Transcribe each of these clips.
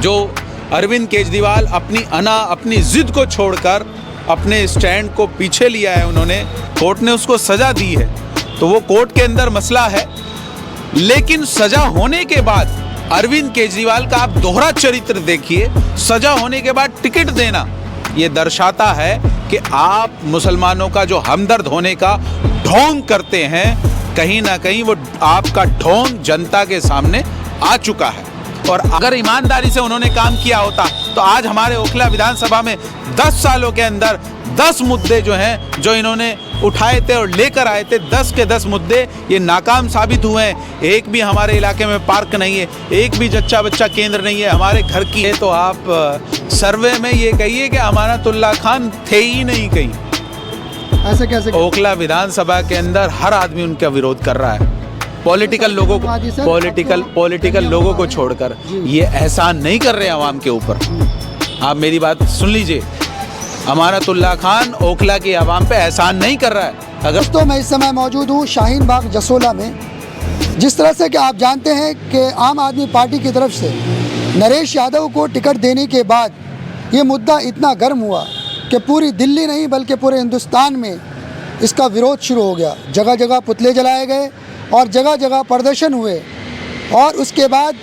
जो अरविंद केजरीवाल अपनी ज़िद को छोड़कर अपने स्टैंड को पीछे लिया है, उन्होंने कोर्ट ने उसको सज़ा दी है, तो वो कोर्ट के अंदर मसला है। लेकिन सज़ा होने के बाद अरविंद केजरीवाल का आप दोहरा चरित्र देखिए। सज़ा होने के बाद टिकट देना ये दर्शाता है कि आप मुसलमानों का जो हमदर्द होने का ढोंग करते हैं, कहीं ना कहीं वो आपका ढोंग जनता के सामने आ चुका है। और अगर ईमानदारी से उन्होंने काम किया होता तो आज हमारे ओखला विधानसभा में 10 सालों के अंदर 10 मुद्दे जो हैं, जो इन्होंने उठाए थे और लेकर आए थे, 10 के 10 मुद्दे ये नाकाम साबित हुए हैं। एक भी हमारे इलाके में पार्क नहीं है, एक भी जच्चा बच्चा केंद्र नहीं है, हमारे घर की है। तो आप सर्वे में ये कहिए कि अमानतुल्लाह खान थे ही नहीं कहीं। ऐसे कैसे? ओखला विधानसभा के अंदर हर आदमी उनका विरोध कर रहा है, पॉलिटिकल लोगों को छोड़कर। ये एहसान नहीं कर रहे आवाम के ऊपर। आप मेरी बात सुन लीजिए, अमानतुल्लाह खान ओखला की आवाम पे एहसान नहीं कर रहा है। अगर दोस्तों, मैं इस समय मौजूद हूँ शाहीन बाग जसोला में। जिस तरह से कि आप जानते हैं कि आम आदमी पार्टी की तरफ से नरेश यादव को टिकट देने के बाद ये मुद्दा इतना गर्म हुआ कि पूरी दिल्ली नहीं बल्कि पूरे हिंदुस्तान में इसका विरोध शुरू हो गया। जगह जगह पुतले जलाए गए और जगह जगह प्रदर्शन हुए, और उसके बाद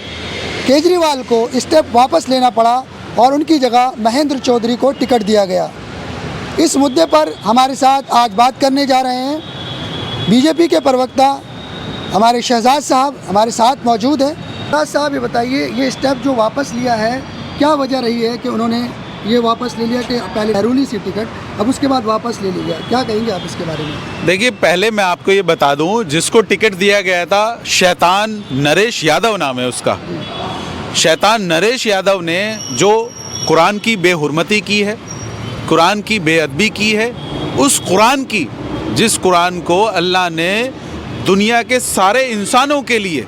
केजरीवाल को स्टेप वापस लेना पड़ा और उनकी जगह महेंद्र चौधरी को टिकट दिया गया। इस मुद्दे पर हमारे साथ आज बात करने जा रहे हैं बीजेपी के प्रवक्ता हमारे शहजाद साहब हमारे साथ मौजूद हैं। शहजाद साहब, ये बताइए, ये स्टेप जो वापस लिया है, क्या वजह रही है कि उन्होंने ये वापस ले लिया कि पहले जरूरी सी टिकट, अब उसके बाद वापस ले लिया? क्या कहेंगे आप इसके बारे में? देखिए, पहले मैं आपको ये बता दूं, जिसको टिकट दिया गया था शैतान नरेश यादव नाम है उसका। शैतान नरेश यादव ने जो कुरान की बेहुरमती की है, कुरान की बेअदबी की है, उस कुरान की, जिस कुरान को अल्लाह ने दुनिया के सारे इंसानों के लिए,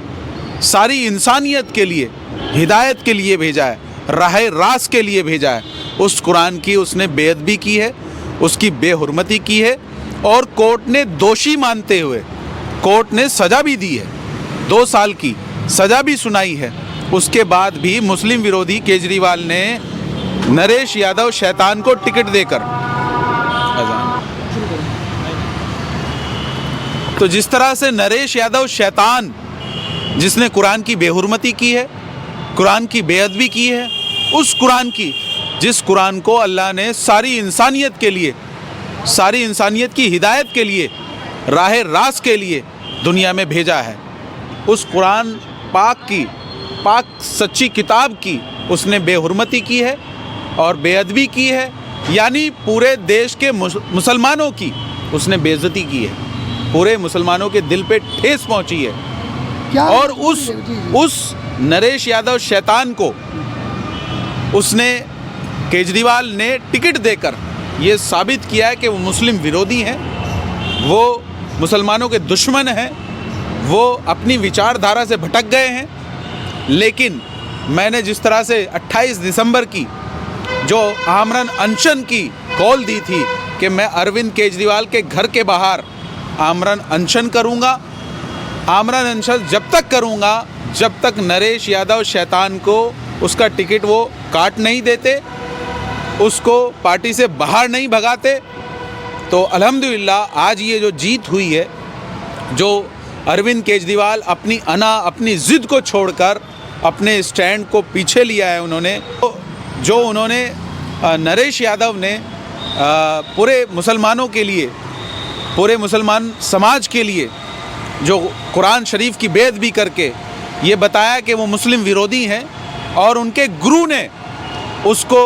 सारी इंसानियत के लिए, हिदायत के लिए भेजा है, राह रास्त के लिए भेजा है, उस कुरान की उसने बेअदबी की है, उसकी बेहुरमती की है। और कोर्ट ने दोषी मानते हुए कोर्ट ने सज़ा भी दी है, 2 साल की सज़ा भी सुनाई है। उसके बाद भी मुस्लिम विरोधी केजरीवाल ने नरेश यादव शैतान को टिकट देकर, तो जिस तरह से नरेश यादव शैतान, जिसने कुरान की बेहुरमती की है, कुरान की बेअदबी की है, उस कुरान की, जिस कुरान को अल्लाह ने सारी इंसानियत के लिए, सारी इंसानियत की हिदायत के लिए, राह रास्त के लिए दुनिया में भेजा है, उस कुरान पाक की, पाक सच्ची किताब की उसने बेहुरमती की है और बेअदबी की है। यानी पूरे देश के मुसलमानों की उसने बेइज्जती की है, पूरे मुसलमानों के दिल पे ठेस पहुंची है। और उस नरेश यादव शैतान को उसने, केजरीवाल ने टिकट देकर ये साबित किया है कि वो मुस्लिम विरोधी हैं, वो मुसलमानों के दुश्मन हैं, वो अपनी विचारधारा से भटक गए हैं। लेकिन मैंने जिस तरह से 28 दिसंबर की जो आमरण अनशन की कॉल दी थी कि मैं अरविंद केजरीवाल के घर के बाहर आमरण अनशन करूंगा, आमरण अनशन जब तक करूंगा जब तक नरेश यादव शैतान को उसका टिकट वो काट नहीं देते, उसको पार्टी से बाहर नहीं भगाते। तो अल्हम्दुलिल्लाह आज ये जो जीत हुई है, जो अरविंद केजरीवाल अपनी ज़िद को छोड़कर अपने स्टैंड को पीछे लिया है उन्होंने, जो उन्होंने नरेश यादव ने पूरे मुसलमानों के लिए, पूरे मुसलमान समाज के लिए जो कुरान शरीफ की बेअदबी करके ये बताया कि वो मुस्लिम विरोधी हैं, और उनके गुरु ने उसको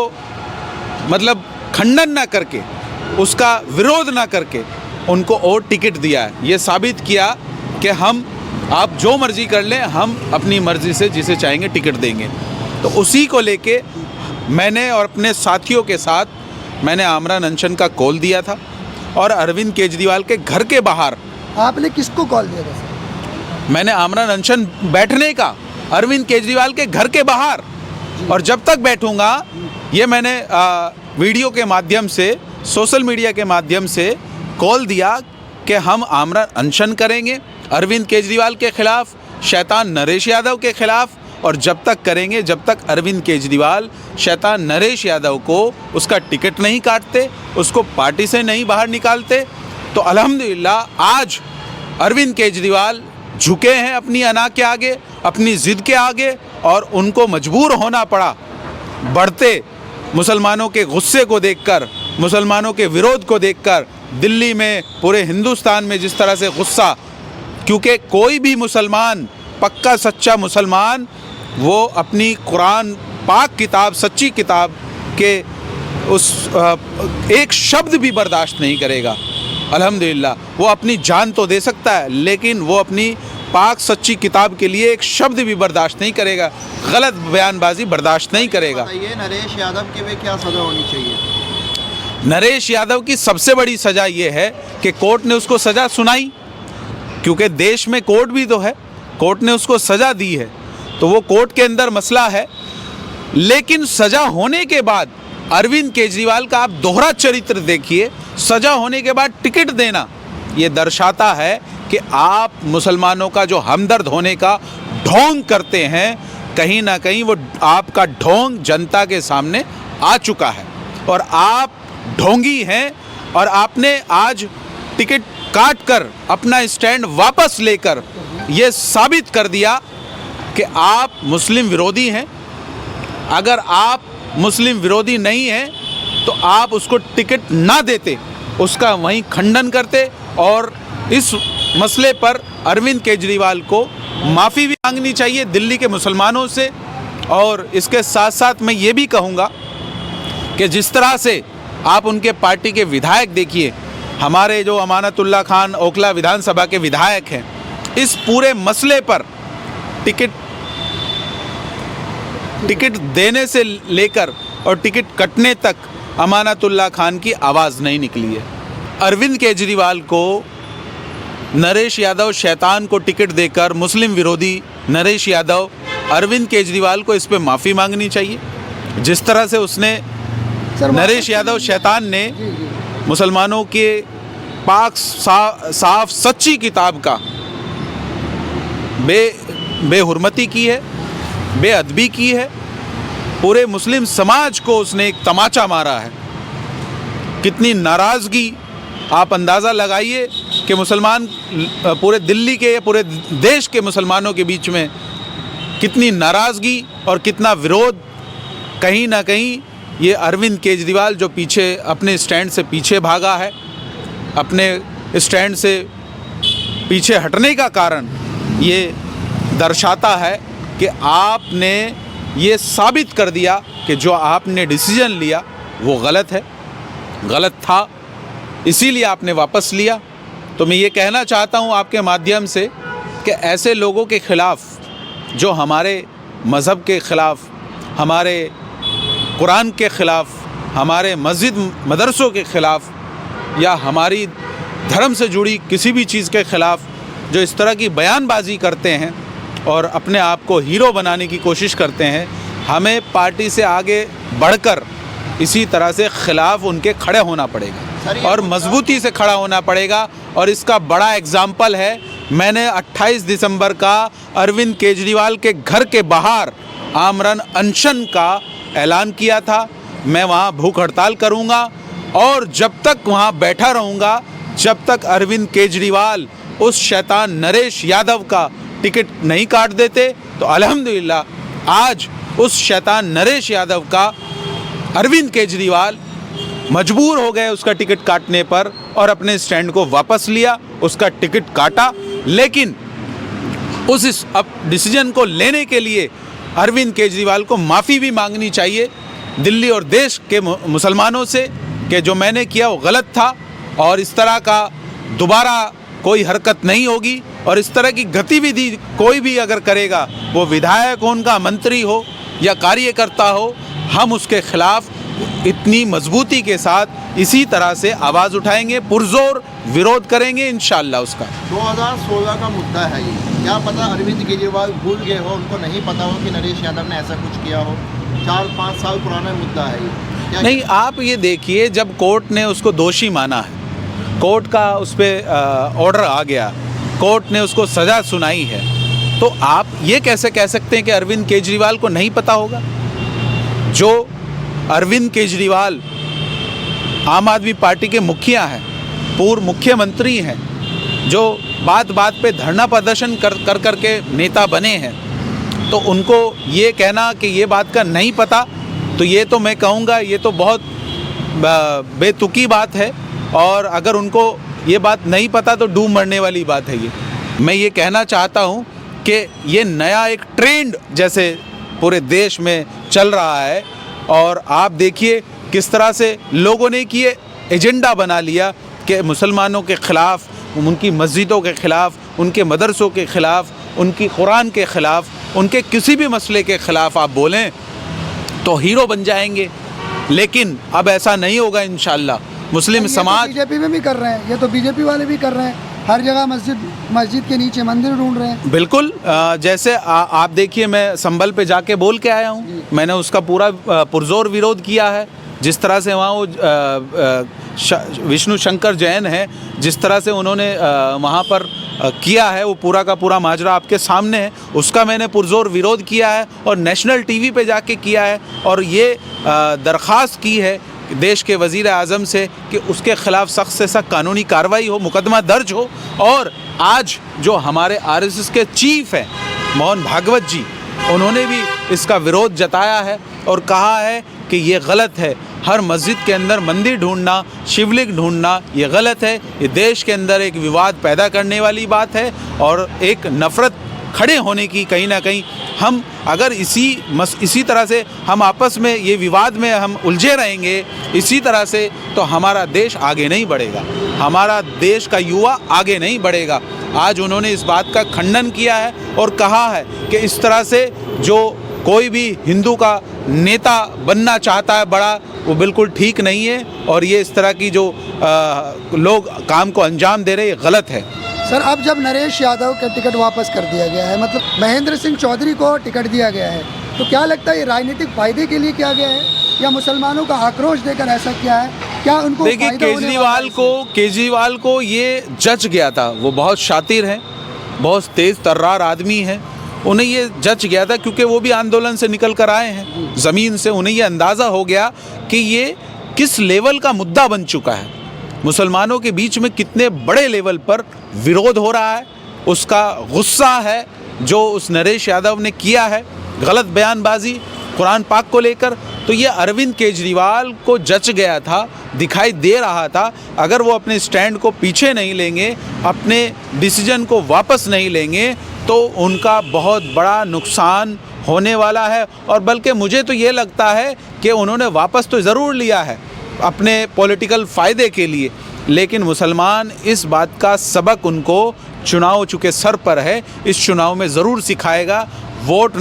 मतलब खंडन ना करके, उसका विरोध ना करके उनको और टिकट दिया है। ये साबित किया कि आप जो मर्ज़ी कर लें, हम अपनी मर्ज़ी से जिसे चाहेंगे टिकट देंगे। तो उसी को लेके मैंने और अपने साथियों के साथ मैंने आमरण अनशन का कॉल दिया था, और अरविंद केजरीवाल के घर के बाहर। आपने किसको कॉल दिया था? मैंने आमरण अनशन बैठने का अरविंद केजरीवाल के घर के बाहर, और जब तक बैठूंगा, ये मैंने वीडियो के माध्यम से, सोशल मीडिया के माध्यम से कॉल दिया कि हम आमरण अनशन करेंगे अरविंद केजरीवाल के खिलाफ, शैतान नरेश यादव के खिलाफ, और जब तक करेंगे जब तक अरविंद केजरीवाल शैतान नरेश यादव को उसका टिकट नहीं काटते, उसको पार्टी से नहीं बाहर निकालते। तो अल्हम्दुलिल्लाह आज अरविंद केजरीवाल झुके हैं अपनी अना के आगे, अपनी ज़िद के आगे, और उनको मजबूर होना पड़ा बढ़ते मुसलमानों के गुस्से को देखकर, मुसलमानों के विरोध को देखकर। दिल्ली में, पूरे हिंदुस्तान में जिस तरह से गुस्सा, क्योंकि कोई भी मुसलमान, पक्का सच्चा मुसलमान, वो अपनी कुरान पाक किताब, सच्ची किताब के उस एक शब्द भी बर्दाश्त नहीं करेगा। अल्हम्दुलिल्लाह वो अपनी जान तो दे सकता है, लेकिन वो अपनी पाक सच्ची किताब के लिए एक शब्द भी बर्दाश्त नहीं करेगा, गलत बयानबाजी बर्दाश्त नहीं करेगा। ये नरेश यादव के लिए क्या सज़ा होनी चाहिए? नरेश यादव की सबसे बड़ी सज़ा ये है कि कोर्ट ने उसको सज़ा सुनाई, क्योंकि देश में कोर्ट भी तो है, कोर्ट ने उसको सज़ा दी है, तो वो कोर्ट के अंदर मसला है। लेकिन सज़ा होने के बाद अरविंद केजरीवाल का आप दोहरा चरित्र देखिए, सज़ा होने के बाद टिकट देना, ये दर्शाता है कि आप मुसलमानों का जो हमदर्द होने का ढोंग करते हैं, कहीं ना कहीं वो आपका ढोंग जनता के सामने आ चुका है और आप ढोंगी हैं। और आपने आज टिकट काट कर अपना स्टैंड वापस लेकर ये साबित कर दिया कि आप मुस्लिम विरोधी हैं। अगर आप मुस्लिम विरोधी नहीं हैं तो आप उसको टिकट ना देते, उसका वहीं खंडन करते, और इस मसले पर अरविंद केजरीवाल को माफ़ी भी मांगनी चाहिए दिल्ली के मुसलमानों से। और इसके साथ साथ मैं ये भी कहूँगा कि जिस तरह से आप उनके पार्टी के विधायक देखिए, हमारे जो अमानतुल्लाह खान ओखला विधानसभा के विधायक हैं, इस पूरे मसले पर टिकट देने से लेकर और टिकट कटने तक अमानतुल्लाह खान की आवाज़ नहीं निकली है। अरविंद केजरीवाल को नरेश यादव शैतान को टिकट देकर, मुस्लिम विरोधी नरेश यादव, अरविंद केजरीवाल को इस पे माफ़ी मांगनी चाहिए। जिस तरह से उसने नरेश यादव शैतान ने मुसलमानों के पाक साफ सच्ची किताब का बेहुरमती की है, बेअदबी की है, पूरे मुस्लिम समाज को उसने एक तमाचा मारा है। कितनी नाराज़गी, आप अंदाज़ा लगाइए कि मुसलमान पूरे दिल्ली के, पूरे देश के मुसलमानों के बीच में कितनी नाराज़गी और कितना विरोध। कहीं ना कहीं ये अरविंद केजरीवाल जो पीछे अपने स्टैंड से पीछे भागा है, अपने स्टैंड से पीछे हटने का कारण ये दर्शाता है कि आपने ये साबित कर दिया कि जो आपने डिसीजन लिया वो गलत है, गलत था, इसीलिए आपने वापस लिया। तो मैं ये कहना चाहता हूँ आपके माध्यम से कि ऐसे लोगों के ख़िलाफ़, जो हमारे मज़हब के ख़िलाफ़, हमारे कुरान के ख़िलाफ़, हमारे मस्जिद मदरसों के ख़िलाफ़, या हमारी धर्म से जुड़ी किसी भी चीज़ के ख़िलाफ़ जो इस तरह की बयानबाजी करते हैं और अपने आप को हीरो बनाने की कोशिश करते हैं, हमें पार्टी से आगे बढ़कर इसी तरह से ख़िलाफ़ उनके खड़े होना पड़ेगा और मजबूती से खड़ा होना पड़ेगा। और इसका बड़ा एग्ज़ाम्पल है, मैंने 28 दिसंबर का अरविंद केजरीवाल के घर के बाहर आमरण अनशन का ऐलान किया था। मैं वहाँ भूख हड़ताल करूँगा और जब तक वहाँ बैठा रहूँगा, जब तक अरविंद केजरीवाल उस शैतान नरेश यादव का टिकट नहीं काट देते। तो अल्हम्दुलिल्लाह आज उस शैतान नरेश यादव का अरविंद केजरीवाल मजबूर हो गए उसका टिकट काटने पर और अपने स्टैंड को वापस लिया, उसका टिकट काटा। लेकिन उस अब डिसीजन को लेने के लिए अरविंद केजरीवाल को माफ़ी भी मांगनी चाहिए दिल्ली और देश के मुसलमानों से कि जो मैंने किया वो गलत था और इस तरह का दोबारा कोई हरकत नहीं होगी। और इस तरह की गतिविधि कोई भी अगर करेगा, वो विधायक हो, उनका मंत्री हो या कार्यकर्ता हो, हम उसके खिलाफ इतनी मजबूती के साथ इसी तरह से आवाज़ उठाएंगे, पुरजोर विरोध करेंगे इंशाअल्लाह। उसका 2016 का मुद्दा है ये, क्या पता अरविंद केजरीवाल भूल गए हो, उनको नहीं पता हो कि नरेश यादव ने ऐसा कुछ किया हो। 4-5 साल पुराना मुद्दा है ये। नहीं, आप ये देखिए, जब कोर्ट ने उसको दोषी माना है, कोर्ट का उस पर ऑर्डर आ गया, कोर्ट ने उसको सज़ा सुनाई है, तो आप ये कैसे कह सकते हैं कि अरविंद केजरीवाल को नहीं पता होगा? जो अरविंद केजरीवाल आम आदमी पार्टी के मुखिया हैं, पूर्व मुख्यमंत्री हैं, जो बात बात पे धरना प्रदर्शन कर के नेता बने हैं, तो उनको ये कहना कि ये बात का नहीं पता, तो ये तो मैं कहूँगा ये तो बहुत बेतुकी बात है। और अगर उनको ये बात नहीं पता तो डूब मरने वाली बात है। ये मैं ये कहना चाहता हूँ कि ये नया एक ट्रेंड जैसे पूरे देश में चल रहा है, और आप देखिए किस तरह से लोगों ने कि ये एजेंडा बना लिया कि मुसलमानों के ख़िलाफ़, उनकी मस्जिदों के ख़िलाफ़, उनके मदरसों के ख़िलाफ़, उनकी कुरान के ख़िलाफ़, उनके किसी भी मसले के ख़िलाफ़ आप बोलें तो हीरो बन जाएंगे। लेकिन अब ऐसा नहीं होगा इंशाअल्लाह। मुस्लिम समाज बीजेपी में भी कर रहे हैं, ये तो बीजेपी वाले भी कर रहे हैं, हर जगह मस्जिद के नीचे मंदिर ढूंढ रहे हैं। बिल्कुल, जैसे आप देखिए, मैं संभल पे जाके बोल के आया हूँ, मैंने उसका पूरा पुरजोर विरोध किया है। जिस तरह से वहाँ वो विष्णु शंकर जैन है, जिस तरह से उन्होंने वहाँ पर किया है, वो पूरा का पूरा माजरा आपके सामने है, उसका मैंने पुरजोर विरोध किया है और नेशनल टीवी पे जाके किया है, और ये दरख्वास्त की है देश के वज़ीर आज़म से कि उसके ख़िलाफ़ सख्त से सख्त कानूनी कार्रवाई हो, मुकदमा दर्ज हो। और आज जो हमारे आरएसएस के चीफ हैं मोहन भागवत जी, उन्होंने भी इसका विरोध जताया है और कहा है कि ये गलत है, हर मस्जिद के अंदर मंदिर ढूंढना, शिवलिंग ढूंढना ये गलत है, ये देश के अंदर एक विवाद पैदा करने वाली बात है और एक नफ़रत खड़े होने की कहीं ना कहीं हम अगर इसी तरह से हम आपस में ये विवाद में हम उलझे रहेंगे इसी तरह से, तो हमारा देश आगे नहीं बढ़ेगा, हमारा देश का युवा आगे नहीं बढ़ेगा। आज उन्होंने इस बात का खंडन किया है और कहा है कि इस तरह से जो कोई भी हिंदू का नेता बनना चाहता है बड़ा, वो बिल्कुल ठीक नहीं है, और ये इस तरह की जो लोग काम को अंजाम दे रहे हैं, गलत है। सर, अब जब नरेश यादव का टिकट वापस कर दिया गया है, मतलब महेंद्र सिंह चौधरी को टिकट दिया गया है, तो क्या लगता है ये राजनीतिक फायदे के लिए किया गया है या मुसलमानों का आक्रोश देकर ऐसा किया है? क्या उनको देखिए, केजरीवाल को ये जच गया था, वो बहुत शातिर हैं, बहुत तेज़ तर्रार आदमी हैं, उन्हें ये जच गया था क्योंकि वो भी आंदोलन से निकल कर आए हैं ज़मीन से। उन्हें ये अंदाज़ा हो गया कि ये किस लेवल का मुद्दा बन चुका है, मुसलमानों के बीच में कितने बड़े लेवल पर विरोध हो रहा है, उसका गुस्सा है जो उस नरेश यादव ने किया है, गलत बयानबाजी कुरान पाक को लेकर। तो ये अरविंद केजरीवाल को जच गया था, दिखाई दे रहा था। अगर वो अपने स्टैंड को पीछे नहीं लेंगे, अपने डिसीजन को वापस नहीं लेंगे, तो उनका बहुत बड़ा नुकसान होने वाला है। और बल्कि मुझे तो ये लगता है कि उन्होंने वापस तो ज़रूर लिया है अपने पॉलिटिकल फ़ायदे के लिए, लेकिन मुसलमान इस बात का सबक उनको चुनाव चुके सर पर है, इस चुनाव में ज़रूर सिखाएगा। वोट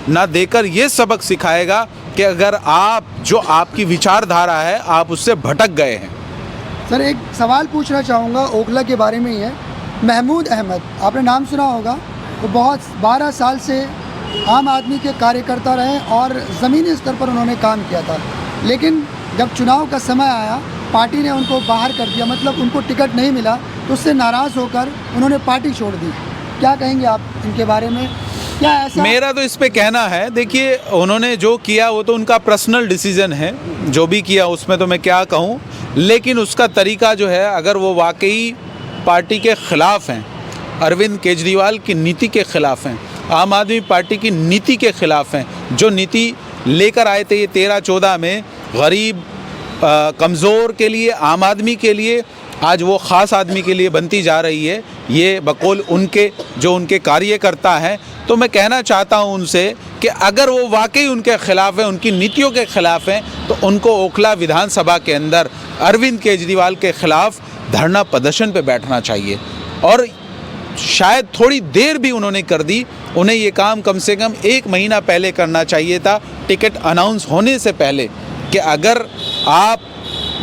ना देकर ये सबक सिखाएगा कि अगर आप जो आपकी विचारधारा है आप उससे भटक गए हैं। सर, एक सवाल पूछना चाहूँगा, ओखला के बारे में ही है। महमूद अहमद, आपने नाम सुना होगा, वो बहुत 12 साल से आम आदमी के कार्यकर्ता रहे और ज़मीनी स्तर पर उन्होंने काम किया था, लेकिन जब चुनाव का समय आया पार्टी ने उनको बाहर कर दिया, मतलब उनको टिकट नहीं मिला, तो उससे नाराज़ होकर उन्होंने पार्टी छोड़ दी। क्या कहेंगे आप इनके बारे में? क्या ऐसा? मेरा तो इस पे कहना है, देखिए उन्होंने जो किया वो तो उनका पर्सनल डिसीजन है, जो भी किया उसमें तो मैं क्या कहूँ, लेकिन उसका तरीका जो है, अगर वो वाकई पार्टी के ख़िलाफ़ हैं, अरविंद केजरीवाल की नीति के ख़िलाफ़ हैं, आम आदमी पार्टी की नीति के ख़िलाफ़ हैं, जो नीति लेकर आए थे ये 13-14 में गरीब कमज़ोर के लिए, आम आदमी के लिए, आज वो ख़ास आदमी के लिए बनती जा रही है, ये बकौल उनके जो उनके कार्यकर्ता हैं। तो मैं कहना चाहता हूं उनसे कि अगर वो वाकई उनके ख़िलाफ़ हैं, उनकी नीतियों के ख़िलाफ़ हैं, तो उनको ओखला विधानसभा के अंदर अरविंद केजरीवाल के ख़िलाफ़ धरना प्रदर्शन पे बैठना चाहिए। और शायद थोड़ी देर भी उन्होंने कर दी, उन्हें ये काम कम से कम 1 महीना पहले करना चाहिए था, टिकट अनाउंस होने से पहले, कि अगर आप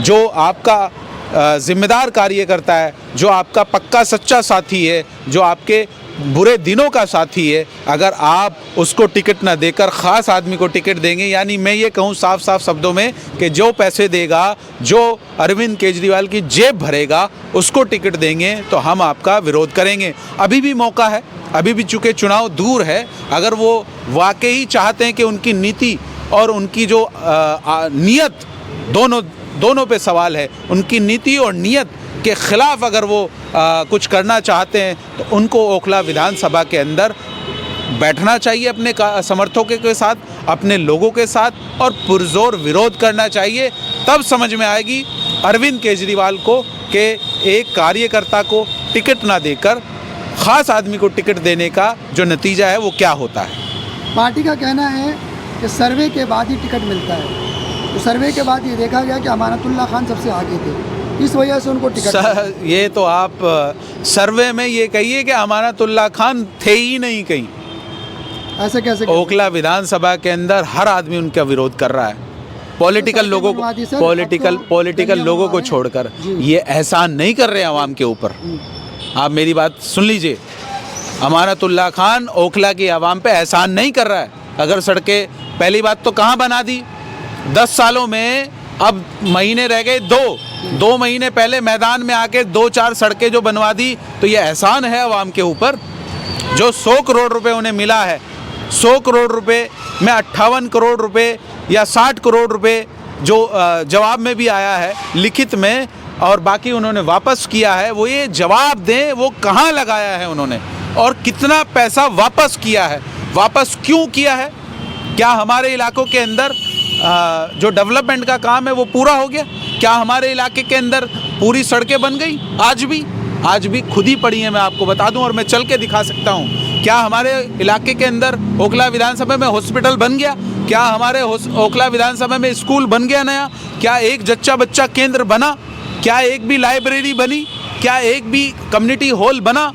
जो आपका ज़िम्मेदार कार्यकर्ता है, जो आपका पक्का सच्चा साथी है, जो आपके बुरे दिनों का साथी है। अगर आप उसको टिकट ना देकर ख़ास आदमी को टिकट देंगे, यानी मैं ये कहूँ साफ साफ शब्दों में कि जो पैसे देगा, जो अरविंद केजरीवाल की जेब भरेगा, उसको टिकट देंगे तो हम आपका विरोध करेंगे। अभी भी मौका है, अभी भी चूँकि चुनाव दूर है, अगर वो वाकई चाहते हैं कि उनकी नीति और उनकी जो नीयत, दोनों पे सवाल है, उनकी नीति और नीयत के ख़िलाफ़ अगर वो कुछ करना चाहते हैं तो उनको ओखला विधानसभा के अंदर बैठना चाहिए अपने समर्थकों के साथ, अपने लोगों के साथ, और पुरजोर विरोध करना चाहिए। तब समझ में आएगी अरविंद केजरीवाल को कि एक कार्यकर्ता को टिकट ना देकर ख़ास आदमी को टिकट देने का जो नतीजा है वो क्या होता है। पार्टी का कहना है कि सर्वे के बाद ही टिकट मिलता है, तो सर्वे के बाद ये देखा गया कि अमानतुल्लाह खान सबसे आगे थे, इस वजह से उनको टिकट ये तो आप सर्वे में ये कहिए कि अमानतुल्लाह खान थे ही नहीं कहीं। ऐसे कैसे? ओखला विधानसभा के अंदर हर आदमी उनका विरोध कर रहा है, पॉलिटिकल लोगों को, पॉलिटिकल लोगों को छोड़कर। ये एहसान नहीं कर रहे आवाम के ऊपर। आप मेरी बात सुन लीजिए, अमानतुल्लाह खान ओखला की आवाम पे एहसान नहीं कर रहा है। अगर सड़कें, पहली बात तो कहाँ बना दी 10 सालों में, अब महीने रह गए 2 महीने पहले मैदान में आके 2-4 सड़कें जो बनवा दी, तो ये एहसान है आवाम के ऊपर। जो 100 करोड़ रुपए उन्हें मिला है, 100 करोड़ रुपए में 58 करोड़ रुपए या 60 करोड़ रुपए जो जवाब में भी आया है लिखित में, और बाकी उन्होंने वापस किया है, वो ये जवाब दें वो कहाँ लगाया है उन्होंने और कितना पैसा वापस किया है, वापस क्यों किया है। क्या हमारे इलाकों के अंदर जो डेवलपमेंट का काम है वो पूरा हो गया? क्या हमारे इलाके के अंदर पूरी सड़कें बन गई? आज भी खुद ही पड़ी हैं, मैं आपको बता दूं, और मैं चल के दिखा सकता हूं। क्या हमारे इलाके के अंदर ओखला विधानसभा में हॉस्पिटल बन गया? क्या हमारे ओखला विधानसभा में स्कूल बन गया नया? क्या एक जच्चा बच्चा केंद्र बना? क्या एक भी लाइब्रेरी बनी? क्या एक भी कम्युनिटी हॉल बना?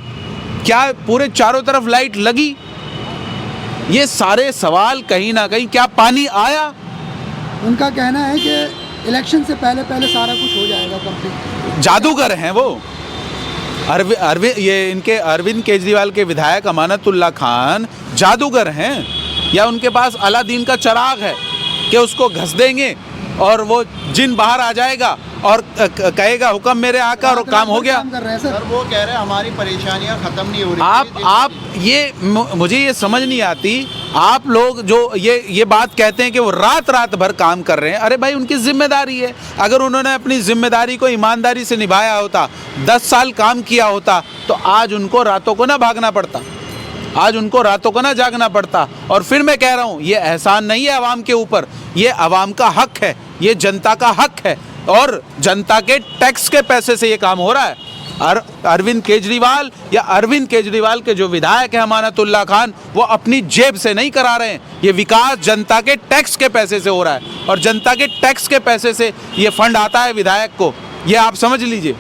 क्या पूरे चारों तरफ लाइट लगी? ये सारे सवाल कहीं ना कहीं, क्या पानी आया? उनका कहना है कि इलेक्शन से पहले सारा कुछ हो जाएगा कंप्लीट। जादूगर हैं वो। अरविंद केजरीवाल के विधायक अमानतुल्लाह खान जादूगर हैं, या उनके पास अलादीन का चिराग है कि उसको घस देंगे और वो जिन बाहर आ जाएगा और कहेगा हुक्म मेरे आका और काम हो गया। सर वो कह रहे हैं हमारी परेशानियां खत्म नहीं हो रही। मुझे ये समझ नहीं आती, आप लोग जो ये बात कहते हैं कि वो रात भर काम कर रहे हैं। अरे भाई, उनकी जिम्मेदारी है। अगर उन्होंने अपनी जिम्मेदारी को ईमानदारी से निभाया होता, 10 साल काम किया होता, तो आज उनको रातों को ना भागना पड़ता, आज उनको रातों को ना जागना पड़ता। और फिर मैं कह रहा हूँ, ये एहसान नहीं है आवाम के ऊपर, ये आवाम का हक है, ये जनता का हक है, और जनता के टैक्स के पैसे से ये काम हो रहा है। अरविंद केजरीवाल या अरविंद केजरीवाल के जो विधायक है अमानतुल्लाह खान, वो अपनी जेब से नहीं करा रहे हैं। ये विकास जनता के टैक्स के पैसे से हो रहा है, और जनता के टैक्स के पैसे से ये फंड आता है विधायक को। ये आप समझ लीजिए।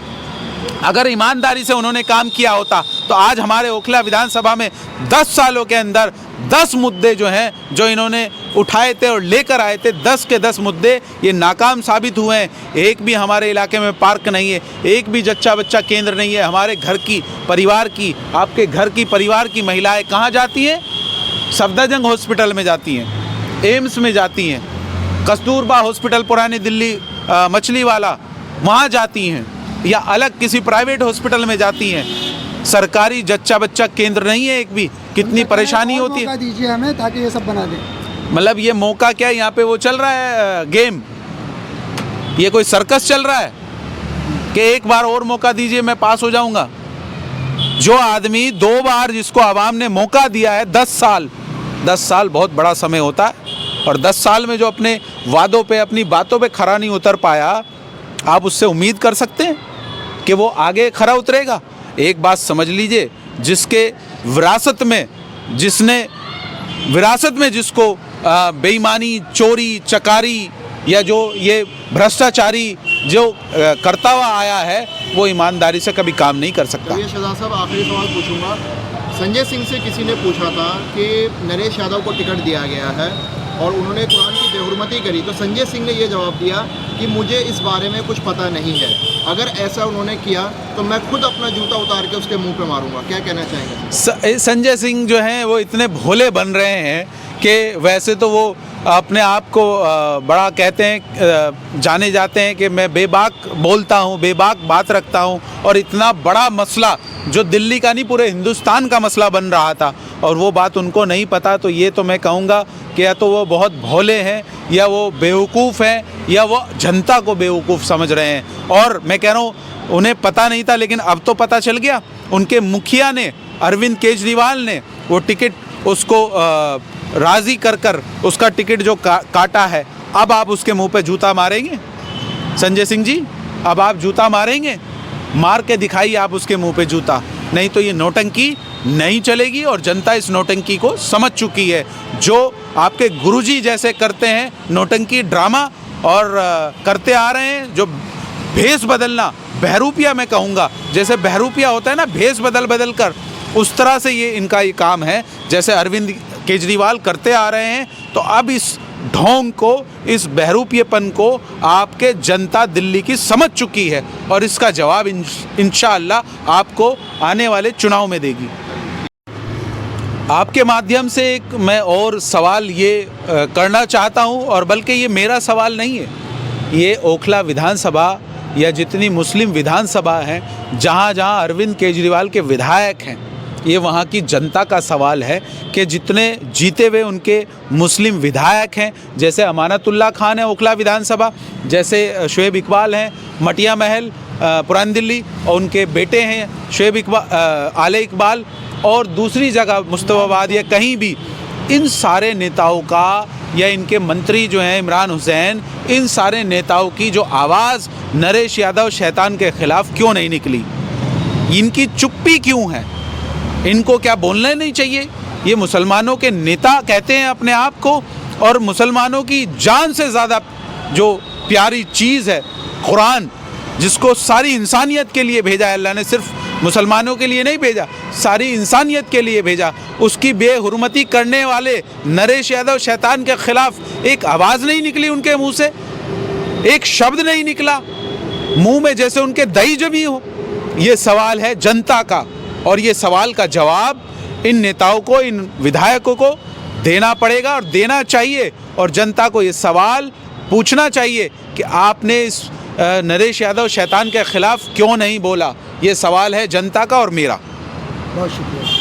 अगर ईमानदारी से उन्होंने काम किया होता तो आज हमारे ओखला विधानसभा में 10 सालों के अंदर 10 मुद्दे जो हैं, जो इन्होंने उठाए थे और लेकर आए थे, 10 के 10 मुद्दे ये नाकाम साबित हुए हैं। एक भी हमारे इलाके में पार्क नहीं है, एक भी जच्चा बच्चा केंद्र नहीं है। हमारे घर की, परिवार की, आपके घर की, परिवार की महिलाएं कहाँ जाती हैं? सफदरजंग हॉस्पिटल में जाती हैं, एम्स में जाती हैं, कस्तूरबा हॉस्पिटल पुरानी दिल्ली मछली वाला, वहाँ जाती हैं, या अलग किसी प्राइवेट हॉस्पिटल में जाती हैं। सरकारी जच्चा बच्चा केंद्र नहीं है एक भी। कितनी परेशानी होती है। मौका दीजिए हमें ताकि ये सब बना दें। मतलब ये मौका क्या, यहाँ पे वो चल रहा है गेम, ये कोई सर्कस चल रहा है कि एक बार और मौका दीजिए मैं पास हो जाऊंगा। जो आदमी 2 बार, जिसको आवाम ने मौका दिया है, 10 साल बहुत बड़ा समय होता है, और 10 साल में जो अपने वादों पे, अपनी बातों पे खरा नहीं उतर पाया, आप उससे उम्मीद कर सकते हैं कि वो आगे खरा उतरेगा? एक बात समझ लीजिए, जिसके विरासत में जिसको बेईमानी, चोरी, चकारी या जो ये भ्रष्टाचारी जो करता हुआ आया है, वो ईमानदारी से कभी काम नहीं कर सकता। ये शहजाद साहब, आखिरी सवाल पूछूंगा। संजय सिंह से किसी ने पूछा था कि नरेश यादव को टिकट दिया गया है और उन्होंने कुरान की बेहुरमती करी, तो संजय सिंह ने ये जवाब दिया कि कि मुझे इस बारे में कुछ पता नहीं है। अगर ऐसा उन्होंने किया तो मैं खुद अपना जूता उतार के उसके मुंह पे मारूंगा। क्या कहना चाहेंगे? संजय सिंह जो हैं वो इतने भोले बन रहे हैं कि वैसे तो वो अपने आप को बड़ा कहते हैं, जाने जाते हैं कि मैं बेबाक बोलता हूँ, बेबाक बात रखता हूँ, और इतना बड़ा मसला जो दिल्ली का नहीं पूरे हिंदुस्तान का मसला बन रहा था और वो बात उनको नहीं पता, तो ये तो मैं कहूँगा कि या तो वो बहुत भोले हैं या वो बेवकूफ़ हैं या वो जनता को बेवकूफ़ समझ रहे हैं। और मैं कह रहा हूँ उन्हें पता नहीं था, लेकिन अब तो पता चल गया। उनके मुखिया ने, अरविंद केजरीवाल ने वो टिकट उसको राज़ी कर उसका टिकट जो काटा है, अब आप उसके मुंह पे जूता मारेंगे? संजय सिंह जी, अब आप जूता मारेंगे? मार के दिखाइए आप उसके मुंह पे जूता, नहीं तो ये नौटंकी नहीं चलेगी। और जनता इस नौटंकी को समझ चुकी है। जो आपके गुरुजी जैसे करते हैं नौटंकी ड्रामा और करते आ रहे हैं, जो भेष बदलना, बहरूपिया मैं कहूँगा, जैसे बहरूपिया होता है ना भेष बदल कर, उस तरह से ये इनका ये काम है जैसे अरविंद केजरीवाल करते आ रहे हैं। तो अब इस ढोंग को, इस बहरूपियेपन को आपके जनता दिल्ली की समझ चुकी है और इसका जवाब इंशाअल्लाह आपको आने वाले चुनाव में देगी। आपके माध्यम से एक मैं और सवाल ये करना चाहता हूँ, और बल्कि ये मेरा सवाल नहीं है, ये ओखला विधानसभा या जितनी मुस्लिम विधानसभा हैं जहाँ जहाँ अरविंद केजरीवाल के विधायक हैं, ये वहाँ की जनता का सवाल है कि जितने जीते हुए उनके मुस्लिम विधायक हैं, जैसे अमानतुल्लाह खान है ओखला विधानसभा, जैसे शुएब इकबाल हैं मटिया महल पुरानी दिल्ली, और उनके बेटे हैं शुएब इकबाल, आले इकबाल, और दूसरी जगह मुस्तफाबाद या कहीं भी, इन सारे नेताओं का या इनके मंत्री जो हैं इमरान हुसैन, इन सारे नेताओं की जो आवाज़ नरेश यादव शैतान के ख़िलाफ़ क्यों नहीं निकली? इनकी चुप्पी क्यों है? इनको क्या बोलना नहीं चाहिए? ये मुसलमानों के नेता कहते हैं अपने आप को, और मुसलमानों की जान से ज़्यादा जो प्यारी चीज़ है कुरान, जिसको सारी इंसानियत के लिए भेजा है अल्लाह ने, सिर्फ मुसलमानों के लिए नहीं भेजा, सारी इंसानियत के लिए भेजा। उसकी बेहुरमती करने वाले नरेश यादव शैतान के ख़िलाफ़ एक आवाज़ नहीं निकली उनके मुँह से, एक शब्द नहीं निकला मुँह में, जैसे उनके दही जमी हो। ये सवाल है जनता का, और ये सवाल का जवाब इन नेताओं को, इन विधायकों को देना पड़ेगा और देना चाहिए। और जनता को ये सवाल पूछना चाहिए कि आपने इस नरेश यादव शैतान के ख़िलाफ़ क्यों नहीं बोला? ये सवाल है जनता का और मेरा। बहुत शुक्रिया।